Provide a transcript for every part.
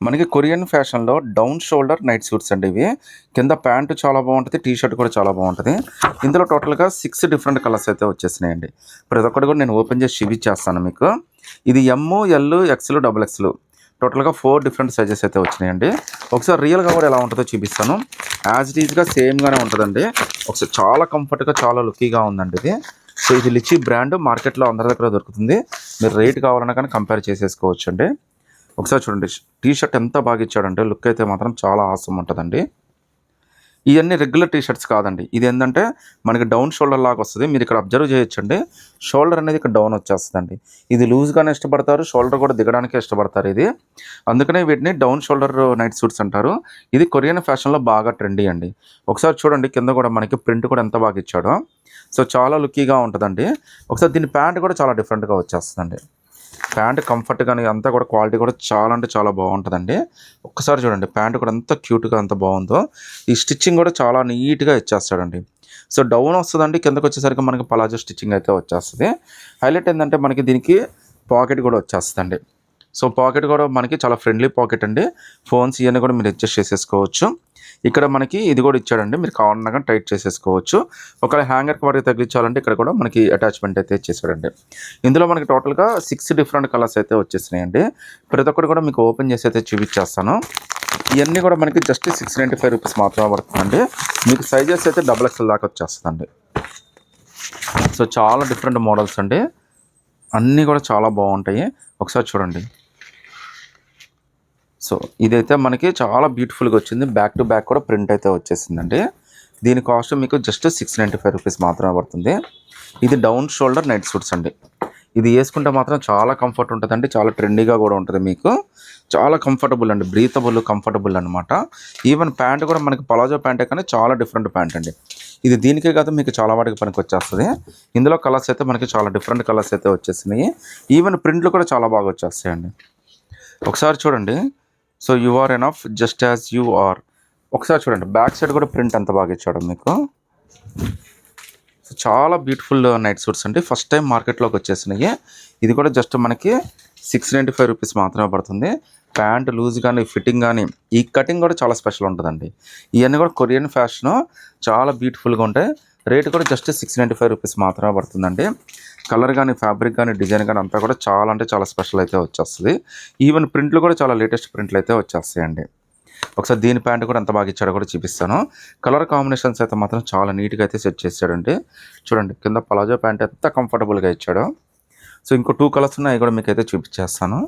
మనకి కొరియన్ ఫ్యాషన్‌లో down shoulder night suits అండి ఇవి. కింద ప్యాంట్ చాలా బావుంటది. టీ షర్ట్ కూడా చాలా బావుంటది. ఇందులో టోటల్‌గా 6 డిఫరెంట్ కలర్స్ అయితే వచ్చేసినాయండి. ప్రతి ఒక్కటి కూడా నేను ఓపెన్ చేసి చూపిచ్చేస్తాను మీకు. ఇది ఎమ్, ఎల్, ఎక్స్‌లు, డబుల్ ఎక్స్‌లు టోటల్‌గా 4 డిఫరెంట్ సైజెస్ అయితే వచ్చినాయండి. ఒకసారి రియల్‌గా కూడా ఎలా ఉంటదో చూపిస్తాను. యాజ్ ఇట్ ఈజ్‌గా సేమ్‌గానే ఉంటదండి. ఒకసారి చాలా కంఫర్ట్‌గా చాలా లుక్కీగా ఉందండి ఇది. సో ఇది లిచీ బ్రాండ్ మార్కెట్‌లో అందరి దగ్గర దొరుకుతుంది. మీరు రేట్ కావాలన్నా కానీ కంపేర్ చేసేసుకోవచ్చండి. ఒకసారి చూడండి టీ షర్ట్ ఎంత బాగా ఇచ్చాడంటే లుక్ అయితే మాత్రం చాలా ఆసమ్ ఉంటుందండి. ఇవన్నీ రెగ్యులర్ టీ షర్ట్స్ కాదండి. ఇది ఏంటంటే మనకి డౌన్ షోల్డర్ లాగా వస్తుంది. మీరు ఇక్కడ అబ్జర్వ్ చేయొచ్చండి. షోల్డర్ అనేది ఇక్కడ డౌన్ వచ్చేస్తుందండి. ఇది లూజ్గానే ఇష్టపడతారు, షోల్డర్ కూడా దిగడానికే ఇష్టపడతారు ఇది. అందుకనే వీటిని డౌన్ షోల్డర్ నైట్ సూట్స్ అంటారు. ఇది కొరియన్ ఫ్యాషన్లో బాగా ట్రెండీ అండి. ఒకసారి చూడండి కింద కూడా మనకి ప్రింట్ కూడా ఎంత బాగా ఇచ్చాడో. సో చాలా లుక్కీగా ఉంటుందండి. ఒకసారి దీని ప్యాంట్ కూడా చాలా డిఫరెంట్గా వచ్చేస్తుందండి. ప్యాంట్ కంఫర్ట్ కానీ అంతా కూడా క్వాలిటీ కూడా చాలా అంటే చాలా బాగుంటుందండి. ఒక్కసారి చూడండి ప్యాంట్ కూడా ఎంత క్యూట్గా అంత బాగుందో. ఈ స్టిచ్చింగ్ కూడా చాలా నీట్గా ఇచ్చేస్తాడండి. సో డౌన్ వస్తుందండి, కిందకు వచ్చేసరికి మనకి పలాజో స్టిచ్చింగ్ అయితే వచ్చేస్తుంది. హైలైట్ ఏంటంటే మనకి దీనికి పాకెట్ కూడా వచ్చేస్తుందండి. సో పాకెట్ కూడా మనకి చాలా ఫ్రెండ్లీ పాకెట్ అండి. ఫోన్స్ ఇవన్నీ కూడా మీరు అడ్జస్ట్ చేసేసుకోవచ్చు. ఇక్కడ మనకి ఇది కూడా ఇచ్చాడండి, మీరు కావాలన్నా కానీ టైట్ చేసేసుకోవచ్చు. ఒకవేళ హ్యాంగర్కి వారికి తగిలించాలంటే ఇక్కడ కూడా మనకి అటాచ్మెంట్ అయితే ఇచ్చేసాడండి. ఇందులో మనకి టోటల్గా 6 డిఫరెంట్ కలర్స్ అయితే వచ్చేసినాయండి. ప్రతి ఒక్కటి కూడా మీకు ఓపెన్ చేసి అయితే చూపించేస్తాను. ఇవన్నీ కూడా మనకి జస్ట్ 695 రూపీస్ మాత్రమే పడుతుందండి. మీకు సైజెస్ అయితే డబుల్ ఎక్స్ఎల్ దాకా వచ్చేస్తుందండి. సో చాలా డిఫరెంట్ మోడల్స్ అండి, అన్నీ కూడా చాలా బాగుంటాయి. ఒకసారి చూడండి. సో ఇదైతే మనకి చాలా బ్యూటిఫుల్గా వచ్చింది. బ్యాక్ టు బ్యాక్ కూడా ప్రింట్ అయితే వచ్చేసిందండి. దీని కాస్ట్ మీకు జస్ట్ 695 రూపీస్ మాత్రమే పడుతుంది. ఇది డౌన్ షోల్డర్ నైట్ సూట్స్ అండి. ఇది వేసుకుంటే మాత్రం చాలా కంఫర్ట్ ఉంటుందండి. చాలా ట్రెండీగా కూడా ఉంటుంది. మీకు చాలా కంఫర్టబుల్ అండి, బ్రీతబుల్ కంఫర్టబుల్ అనమాట. ఈవెన్ ప్యాంట్ కూడా మనకి పలాజో ప్యాంటే కానీ చాలా డిఫరెంట్ ప్యాంట్ అండి. ఇది దీనికే కాదు మీకు చాలా వాటికి పనికి వచ్చేస్తుంది. ఇందులో కలర్స్ అయితే మనకి చాలా డిఫరెంట్ కలర్స్ అయితే వచ్చేసినాయి. ఈవెన్ ప్రింట్లు కూడా చాలా బాగా వచ్చేస్తాయండి. ఒకసారి చూడండి. So you are enough just as you are. ఒకసారి చూడండి బ్యాక్ సైడ్ కూడా ప్రింట్ ఎంత బాగా ఇచ్చాడు మీకు. సో చాలా బ్యూటిఫుల్ నైట్ సూట్స్ అండి. ఫస్ట్ టైం మార్కెట్లోకి వచ్చేసినాయి. ఇది కూడా జస్ట్ మనకి 695 రూపీస్ మాత్రమే పడుతుంది. ప్యాంట్ లూజ్ కానీ ఫిట్టింగ్ కానీ ఈ కటింగ్ కూడా చాలా స్పెషల్ ఉంటుందండి. ఇవన్నీ కూడా కొరియన్ ఫ్యాషను చాలా బ్యూటిఫుల్గా ఉంటాయి. రేట్ కూడా జస్ట్ 695 రూపీస్ మాత్రమే పడుతుందండి. కలర్ కానీ ఫ్యాబ్రిక్ కానీ డిజైన్ కానీ అంతా కూడా చాలా అంటే చాలా స్పెషల్ అయితే వచ్చేస్తుంది. ఈవెన్ ప్రింట్లు కూడా చాలా లేటెస్ట్ ప్రింట్లు అయితే వచ్చేస్తాయండి. ఒకసారి దీని ప్యాంట్ కూడా ఎంత బాగా ఇచ్చాడో కూడా చూపిస్తాను. కలర్ కాంబినేషన్స్ అయితే మాత్రం చాలా నీట్గా అయితే సెట్ చేశాడండి. చూడండి కింద పలాజో ప్యాంట్ ఎంత కంఫర్టబుల్గా ఇచ్చాడో. సో ఇంకో 2 కలర్స్ ఉన్నాయి, అవి కూడా మీకు అయితే చూపించేస్తాను.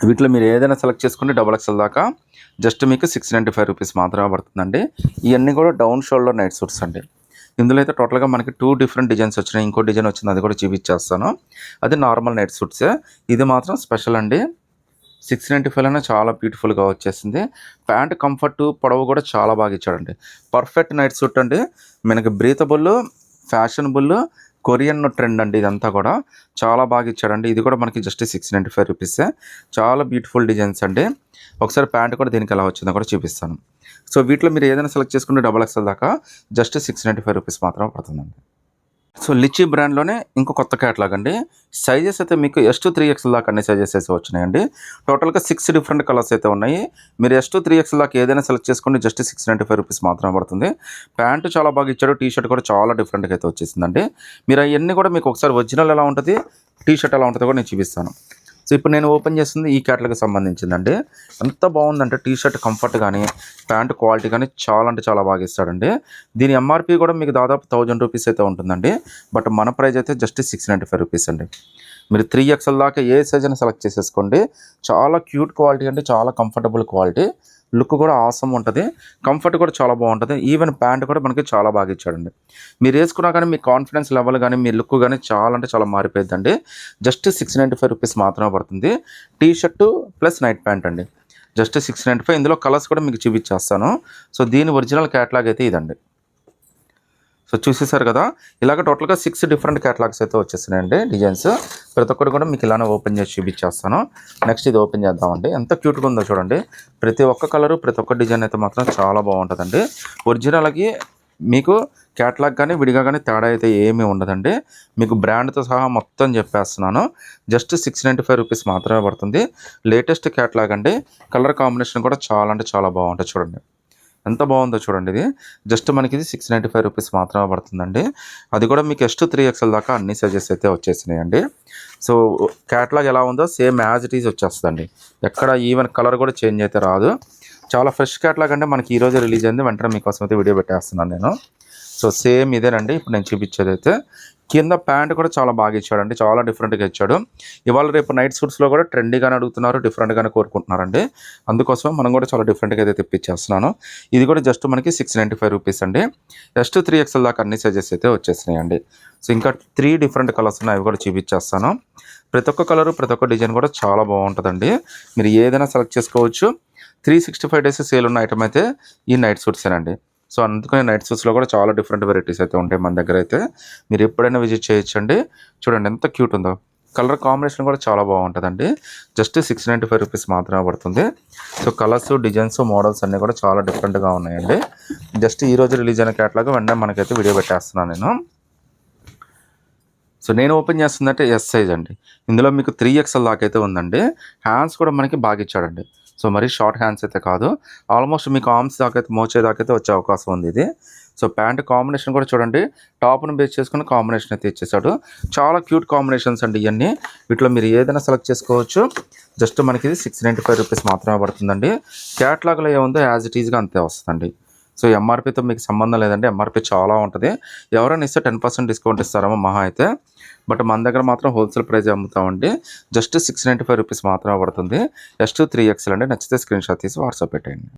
వీటిలో మీరు ఏదైనా సెలెక్ట్ చేసుకుంటే డబుల్ ఎక్స్ఎల్ దాకా జస్ట్ మీకు 695 రూపీస్ మాత్రమే పడుతుందండి. ఇవన్నీ కూడా డౌన్ షోల్డర్ నైట్ సూట్స్ అండి. ఇందులో అయితే టోటల్గా మనకి 2 డిఫరెంట్ డిజైన్స్ వచ్చినాయి. ఇంకో డిజైన్ వచ్చింది, అది కూడా చూపించేస్తాను. అది నార్మల్ నైట్ సూట్సే. ఇది మాత్రం స్పెషల్ అండి. 695లోనే చాలా బ్యూటిఫుల్గా వచ్చేసింది. ప్యాంట్ కంఫర్ట్ పొడవు కూడా చాలా బాగా ఇచ్చాడండి. పర్ఫెక్ట్ నైట్ సూట్ అండి. మనకి బ్రీతబుల్ ఫ్యాషనబుల్ కొరియన్ ట్రెండ్ అండి. ఇదంతా కూడా చాలా బాగా ఇచ్చాడండి. ఇది కూడా మనకి జస్ట్ 695 రూపీసే. చాలా బ్యూటిఫుల్ డిజైన్స్ అండి. ఒకసారి ప్యాంట్ కూడా దీనికి ఎలా వచ్చిందో కూడా చూపిస్తాను. సో వీటిలో మీరు ఏదైనా సెలెక్ట్ చేసుకుంటే డబుల్ ఎక్స్ఎల్ దాకా జస్ట్ 695 రూపీస్ మాత్రమే పడుతుందండి. సో లిచీ బ్రాండ్లోనే ఇంకో కొత్త క్యాటలాగ్ అండి. సైజెస్ అయితే మీకు S2 3XL దాకా అన్ని సైజెస్ అయితే వచ్చినాయండి. టోటల్గా 6 డిఫరెంట్ కలర్స్ అయితే ఉన్నాయి. మీరు S2 3XL దాకా ఏదైనా సెలెక్ట్ చేసుకుంటే జస్ట్ 695 రూపీస్ మాత్రమే పడుతుంది. ప్యాంటు చాలా బాగా ఇచ్చాడు. టీ షర్ట్ కూడా చాలా డిఫరెంట్గా అయితే వచ్చేసిందండి. మీరు అవన్నీ కూడా మీకు ఒకసారి ఒరిజినల్ ఎలా ఉంటుంది, టీ షర్ట్ ఎలా ఉంటుందో కూడా నేను చూపిస్తాను. సో ఇప్పుడు నేను ఓపెన్ చేస్తుంది ఈ క్యాటలాగ్కి సంబంధించిందండి. ఎంత బాగుందంటే టీ షర్ట్ కంఫర్ట్ కానీ ప్యాంట్ క్వాలిటీ కానీ చాలా అంటే చాలా బాగా ఇస్తాడండి. దీని ఎంఆర్పి కూడా మీకు దాదాపు 1000 రూపీస్ అయితే ఉంటుందండి. బట్ మన ప్రైస్ అయితే జస్ట్ 695 రూపీస్ అండి. మీరు 3XL దాకా ఏ సైజ్ అయినా సెలెక్ట్ చేసేసుకోండి. చాలా క్యూట్ క్వాలిటీ అండి, చాలా కంఫర్టబుల్ క్వాలిటీ. లుక్ కూడా ఆసమ్ ఉంటుంది. కంఫర్ట్ కూడా చాలా బాగుంటుంది. ఈవెన్ ప్యాంట్ కూడా మనకి చాలా బాగా ఇచ్చాడండి. మీరు వేసుకున్నా కానీ మీ కాన్ఫిడెన్స్ లెవెల్ కానీ మీ లుక్ కానీ చాలా అంటే చాలా మారిపోయిందండి. జస్ట్ 695 రూపీస్ మాత్రమే పడుతుంది. T shirt plus night pant అండి. జస్ట్ 695. ఇందులో కలర్స్ కూడా మీకు చూపించేస్తాను. సో దీని ఒరిజినల్ క్యాటలాగ్ అయితే ఇదండి. సో చూసేసారు కదా, ఇలాగ టోటల్గా 6 డిఫరెంట్ క్యాటలాగ్స్ అయితే వచ్చేసినాయండి డిజైన్స్. ప్రతి ఒక్కటి కూడా మీకు ఇలానే ఓపెన్ చేసి చూపించేస్తాను. నెక్స్ట్ ఇది ఓపెన్ చేద్దామండి. ఎంత క్యూట్గా ఉందో చూడండి. ప్రతి ఒక్క కలరు ప్రతి ఒక్క డిజైన్ అయితే మాత్రం చాలా బాగుంటుందండి. ఒరిజినల్కి మీకు క్యాటలాగ్ కానీ విడిగా కానీ తేడా అయితే ఏమీ ఉండదండి. మీకు బ్రాండ్తో సహా మొత్తం చెప్పేస్తున్నాను. జస్ట్ 695 రూపీస్ మాత్రమే పడుతుంది. లేటెస్ట్ క్యాటలాగ్ అండి. కలర్ కాంబినేషన్ కూడా చాలా అంటే చాలా బాగుంటుంది చూడండి. ఎంత బాగుందో చూడండి. ఇది జస్ట్ మనకి ఇది 695 రూపీస్ మాత్రమే పడుతుందండి. అది కూడా మీకు S2 3XL దాకా అన్ని సైజెస్ అయితే వచ్చేసినాయండి. సో క్యాటలాగ్ ఎలా ఉందో సేమ్ యాజ్ ఇట్ ఈజ్ వచ్చేస్తుందండి. ఎక్కడ ఈవెన్ కలర్ కూడా చేంజ్ అయితే రాదు. చాలా ఫ్రెష్ క్యాటలాగ్ అంటే మనకి ఈరోజు రిలీజ్ అయింది. వెంటనే మీకోసం అయితే వీడియో పెట్టేస్తున్నాను నేను. సో సేమ్ ఇదేనండి ఇప్పుడు నేను చూపించేది అయితే. కింద ప్యాంట్ కూడా చాలా బాగా ఇచ్చాడండి. చాలా డిఫరెంట్గా ఇచ్చాడు. ఇవాళ రేపు నైట్ సూట్స్లో కూడా ట్రెండీగానే అడుగుతున్నారు, డిఫరెంట్గానే కోరుకుంటున్నారండి. అందుకోసం మనం కూడా చాలా డిఫరెంట్గా అయితే తెప్పించేస్తున్నాను. ఇది కూడా జస్ట్ మనకి 695 రూపీస్ అండి. S2 3XL దాకా అన్ని సైజెస్ అయితే వచ్చేసినాయండి. సో ఇంకా 3 డిఫరెంట్ కలర్స్ ఉన్నాయి, అవి కూడా చూపించేస్తాను. ప్రతి ఒక్క కలరు ప్రతి ఒక్క డిజైన్ కూడా చాలా బాగుంటుందండి. మీరు ఏదైనా సెలెక్ట్ చేసుకోవచ్చు. 365 డేస్ సేల్ ఉన్న ఐటమ్ అయితే ఈ నైట్ సూట్సేనండి. సో అందుకని నైట్ సూట్స్లో కూడా చాలా డిఫరెంట్ వెరైటీస్ అయితే ఉంటాయి మన దగ్గర అయితే. మీరు ఎప్పుడైనా విజిట్ చేయొచ్చండి. చూడండి ఎంత క్యూట్ ఉందో. కలర్ కాంబినేషన్ కూడా చాలా బాగుంటుందండి. జస్ట్ 695 రూపీస్ మాత్రమే పడుతుంది. సో కలర్స్, డిజైన్స్, మోడల్స్ అన్నీ కూడా చాలా డిఫరెంట్గా ఉన్నాయండి. జస్ట్ ఈరోజు రిలీజ్ అయిన క్యాటలాగ్ వెంటనే మనకైతే వీడియో పెట్టేస్తున్నాను నేను. సో నేను ఓపెన్ చేస్తుందంటే ఎస్ సైజ్ అండి. ఇందులో మీకు 3XL దాకా అయితే ఉందండి. హ్యాండ్స్ కూడా మనకి బాగా ఇచ్చాడండి. సో మరీ షార్ట్ హ్యాండ్స్ అయితే కాదు. ఆల్మోస్ట్ మీకు ఆర్మ్స్ దాకా అయితే, మోచే దాకా అయితే వచ్చే అవకాశం ఉంది ఇది. సో ప్యాంట్ కాంబినేషన్ కూడా చూడండి. టాప్ను బేస్ చేసుకుని కాంబినేషన్ అయితే ఇచ్చేసాడు. చాలా క్యూట్ కాంబినేషన్స్ అండి ఇవన్నీ. వీటిలో మీరు ఏదైనా సెలెక్ట్ చేసుకోవచ్చు. జస్ట్ మనకి ఇది 695 రూపీస్ మాత్రమే పడుతుందండి. క్యాటలాగ్లో ఏముందో యాజ్ ఇట్ ఈజ్గా అంతే వస్తుందండి. సో ఎంఆర్పీతో మీకు సంబంధం లేదండి. ఎంఆర్పీ చాలా ఉంటుంది. ఎవరైనా ఇస్తే 10% డిస్కౌంట్ ఇస్తారేమో మహా అయితే. బట్ మన దగ్గర మాత్రం హోల్సేల్ ప్రైస్ అమ్ముతామండి. జస్ట్ 695 రూపీస్ మాత్రమే పడుతుంది. S2 3XL అండి. నచ్చితే స్క్రీన్ షాట్ తీసి వాట్సాప్ పెట్టండి.